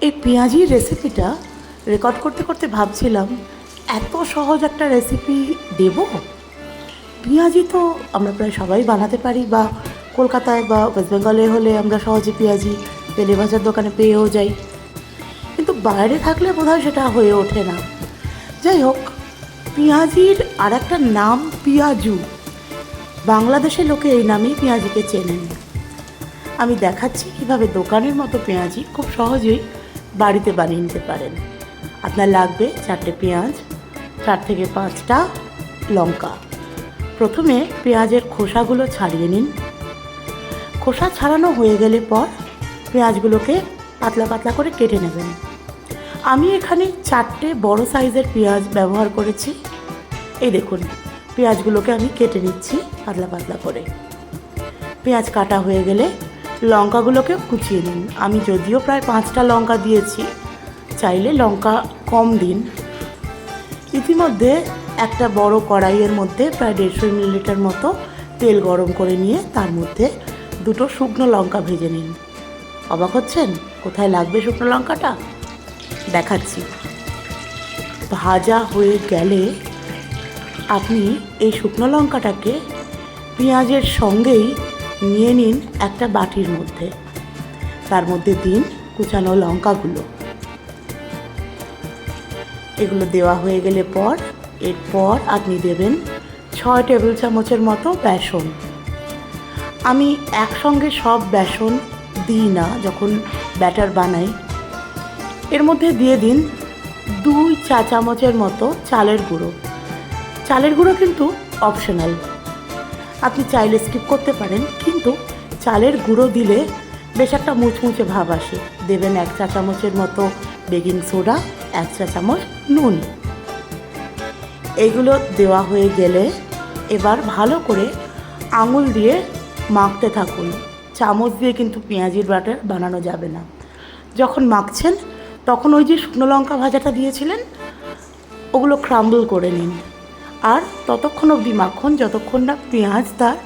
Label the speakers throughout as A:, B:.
A: এই পেঁয়াজির রেসিপিটা রেকর্ড করতে করতে ভাবছিলাম এত সহজ একটা রেসিপি দেব। পেঁয়াজি তো আমরা প্রায় সবাই বানাতে পারি, বা কলকাতায় বা ওয়েস্ট বেঙ্গলে হলে আমরা সহজে পেঁয়াজি তেলে ভাজার দোকানে পেয়েও যাই, কিন্তু বাইরে থাকলে বোধহয় সেটা হয়ে ওঠে না। যাই হোক, পেঁয়াজির আর একটা নাম পেঁয়াজু। বাংলাদেশের লোকে এই নামেই পেঁয়াজিকে চেনেন। আমি দেখাচ্ছি কীভাবে দোকানের মতো পেঁয়াজি খুব সহজেই বাড়িতে বানিয়ে নিতে পারেন। আপনার লাগবে 4টে পেঁয়াজ, 4 থেকে 5টা লঙ্কা। প্রথমে পেঁয়াজের খোসাগুলো ছাড়িয়ে নিন। খোসা ছাড়ানো হয়ে গেলে পর পেঁয়াজগুলোকে পাতলা পাতলা করে কেটে নেবেন। আমি এখানে 4টে বড় সাইজের পেঁয়াজ ব্যবহার করেছি। এই দেখুন, পেঁয়াজগুলোকে আমি কেটে নিচ্ছি পাতলা পাতলা করে। পেঁয়াজ কাটা হয়ে গেলে লঙ্কাগুলোকে কুচিয়ে নিন। আমি যদিও প্রায় 5টা লঙ্কা দিয়েছি, চাইলে লঙ্কা কম দিন। ইতিমধ্যে একটা বড় কড়াইয়ের মধ্যে প্রায় 150 মিলিলিটার মতো তেল গরম করে নিয়ে তার মধ্যে 2টো শুকনো লঙ্কা ভেজে নিন। অবাক হচ্ছেন কোথায় লাগবে শুকনো লঙ্কাটা? দেখাচ্ছি। ভাজা হয়ে গেলে আপনি এই শুকনো লঙ্কাটাকে পেঁয়াজের সঙ্গেই নিয়ে নিন একটা বাটির মধ্যে। তার মধ্যে দিন কুচানো লঙ্কাগুলো। এগুলো দেওয়া হয়ে গেলে এরপর আপনি দেবেন 6 টেবিল চামচের মতো বেসন। আমি একসঙ্গে সব বেসন দিই না যখন ব্যাটার বানাই। এর মধ্যে দিয়ে দিন 2 চা চামচের মতো চালের গুঁড়ো। চালের গুঁড়ো কিন্তু অপশনাল, আপনি চাইলে স্কিপ করতে পারেন, কিন্তু চালের গুঁড়ো দিলে বেশ একটা মুচমুচে ভাব আসে। দেবেন 1 চা চামচের মতো বেকিং সোডা, 1 চা চামচ নুন। এইগুলো দেওয়া হয়ে গেলে এবার ভালো করে আঙুল দিয়ে মাখতে থাকুন। চামচ দিয়ে কিন্তু পেঁয়াজির ব্যাটার বানানো যাবে না। যখন মাখছেন তখন ওই যে শুকনো লঙ্কা ভাজাটা দিয়েছিলেন ওগুলো ক্রাম্বল করে নিন, আর ততক্ষণ অবধি মাখুন যতক্ষণ না পেঁয়াজ তার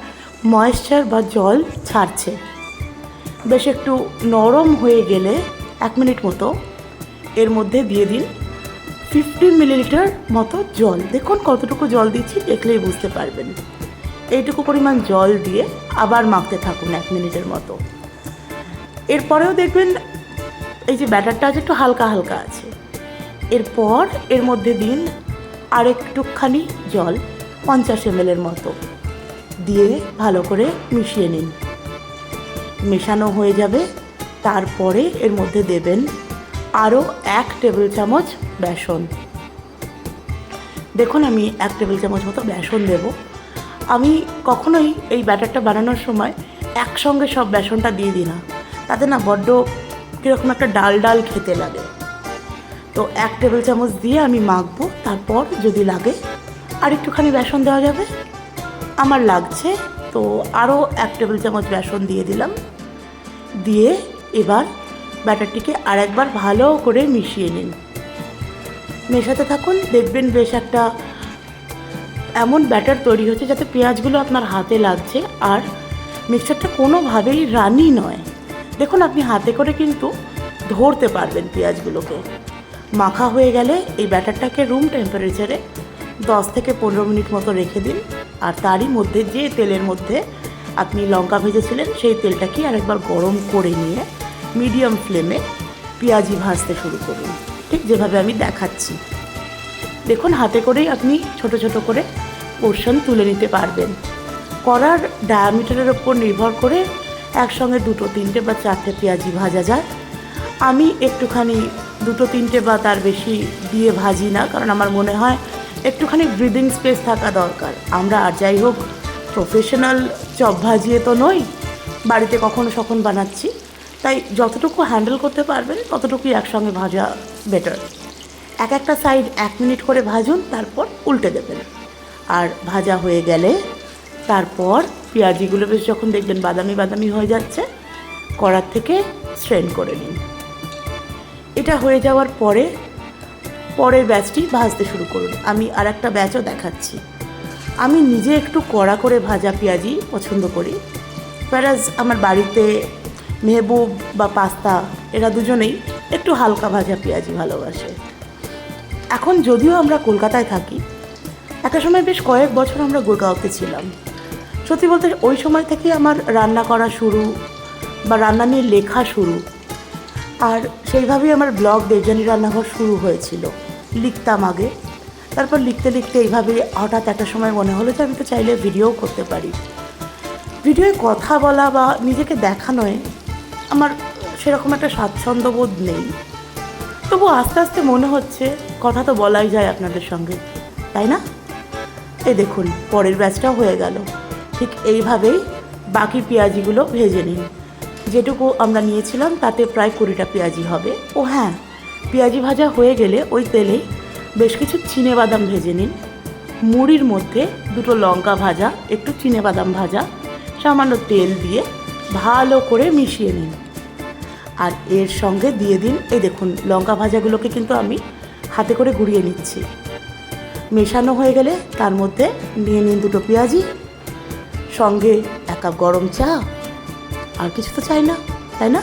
A: ময়েশ্চার বা জল ছাড়ছে। বেশ একটু নরম হয়ে গেলে 1 মিনিট মতো এর মধ্যে দিয়ে দিন 50 মিলিলিটার মতো জল। দেখুন কতটুকু জল দিচ্ছি, দেখলেই বুঝতে পারবেন। এইটুকু পরিমাণ জল দিয়ে আবার মাখতে থাকুন 1 মিনিটের মতো। এরপরেও দেখবেন এই যে ব্যাটারটা আছে একটু হালকা হালকা আছে। এরপর এর মধ্যে দিন আর একটুখানি জল, 50 ml মতো দিয়ে ভালো করে মিশিয়ে নিন। মেশানো হয়ে যাবে, তারপরে এর মধ্যে দেবেন আরও 1 টেবিল চামচ বেসন। দেখুন আমি 1 টেবিল চামচ মতো বেসন দেব। আমি কখনোই এই ব্যাটারটা বানানোর সময় একসঙ্গে সব বেসনটা দিয়ে দিই না, তাতে না বড্ড কীরকম একটা ডাল ডাল খেতে লাগে। তো 1 টেবিল চামচ দিয়ে আমি মাখবো, তারপর যদি লাগে আর একটুখানি বেসন দেওয়া যাবে। আমার লাগছে তো আরও 1 টেবিল চামচ বেসন দিয়ে দিলাম। দিয়ে এবার ব্যাটারটিকে আরেকবার ভালো করে মিশিয়ে নিন। মেশাতে থাকুন, দেখবেন বেশ একটা এমন ব্যাটার তৈরি হচ্ছে যাতে পেঁয়াজগুলো আপনার হাতে লাগছে আর মিক্সচারটা কোনোভাবেই রানি নয়। দেখুন আপনি হাতে করে কিন্তু ধরতে পারবেন পেঁয়াজগুলোকে। মাখা হয়ে গেলে এই ব্যাটারটাকে রুম টেম্পারেচারে 10 থেকে 15 মিনিট মতো রেখে দিন। আর তারই মধ্যে যে তেলের মধ্যে আপনি লঙ্কা ভেজেছিলেন সেই তেলটাকে আরেকবার গরম করে নিয়ে মিডিয়াম ফ্লেমে পেঁয়াজি ভাজতে শুরু করুন, ঠিক যেভাবে আমি দেখাচ্ছি। দেখুন হাতে করেই আপনি ছোট ছোট করে পোর্শন তুলে নিতে পারবেন। কড়ার ডায়ামিটারের ওপর নির্ভর করে একসঙ্গে 2, 3 বা 4টে পেঁয়াজি ভাজা যায়। আমি একটুখানি 2, 3 বা তার বেশি দিয়ে ভাজি না, কারণ আমার মনে হয় একটুখানি ব্রিদিং স্পেস থাকা দরকার। আমরা আর যাই হোক প্রফেশনাল চপ ভাজিয়ে তো নই, বাড়িতে কখনো সখন বানাচ্ছি, তাই যতটুকু হ্যান্ডেল করতে পারবেন ততটুকুই একসঙ্গে ভাজা বেটার। একটা সাইড 1 মিনিট করে ভাজুন, তারপর উল্টে দেবেন। আর ভাজা হয়ে গেলে তারপর পেঁয়াজিগুলো বেশ যখন দেখবেন বাদামি বাদামি হয়ে যাচ্ছে, কড়ার থেকে স্ট্রেন করে নিন। এটা হয়ে যাওয়ার পরের ব্যাচটি ভাজতে শুরু করুন। আমি আর একটা ব্যাচও দেখাচ্ছি। আমি নিজে একটু কড়া করে ভাজা পেঁয়াজি পছন্দ করি, প্যারাজ আমার বাড়িতে মেহবুব বা পাস্তা এরা দুজনেই একটু হালকা ভাজা পেঁয়াজি ভালোবাসে। এখন যদিও আমরা কলকাতায় থাকি, একটা সময় বেশ কয়েক বছর আমরা গুরগাঁওতে ছিলাম। সত্যি বলতে ওই সময় থেকেই আমার রান্না করা শুরু বা রান্না নিয়ে লেখা শুরু, আর সেইভাবেই আমার ব্লগ দেবযানী রান্নাঘর শুরু হয়েছিল। লিখতাম আগে, তারপর লিখতে লিখতে এইভাবেই হঠাৎ একটা সময় মনে হলো যে আমি তো চাইলে ভিডিও করতে পারি। ভিডিওয় কথা বলা বা নিজেকে দেখানোয় আমার সেরকম একটা স্বাচ্ছন্দ্য বোধ নেই, তবু আস্তে আস্তে মনে হচ্ছে কথা তো বলাই যায় আপনাদের সঙ্গে, তাই না? এই দেখুন পরের ব্যাচটাও হয়ে গেল। ঠিক এইভাবেই বাকি পেঁয়াজিগুলো ভেজে নিন। যেটুকু আমরা নিয়েছিলাম তাতে প্রায় 20টা পেঁয়াজি হবে। ও হ্যাঁ, পেঁয়াজি ভাজা হয়ে গেলে ওই তেলেই বেশ কিছু চিনেবাদাম ভেজে নিন। মুড়ির মধ্যে 2টো লঙ্কা ভাজা, একটু চিনেবাদাম ভাজা, সামান্য তেল দিয়ে ভালো করে মিশিয়ে নিন। আর এর সঙ্গে দিয়ে দিন, এই দেখুন লঙ্কা ভাজাগুলোকে কিন্তু আমি হাতে করে গুঁড়িয়ে নিচ্ছি। মেশানো হয়ে গেলে তার মধ্যে নিয়ে নিন 2টো পেঁয়াজি, সঙ্গে 1 কাপ গরম চা। আর কিছু তো চাই না, তাই না?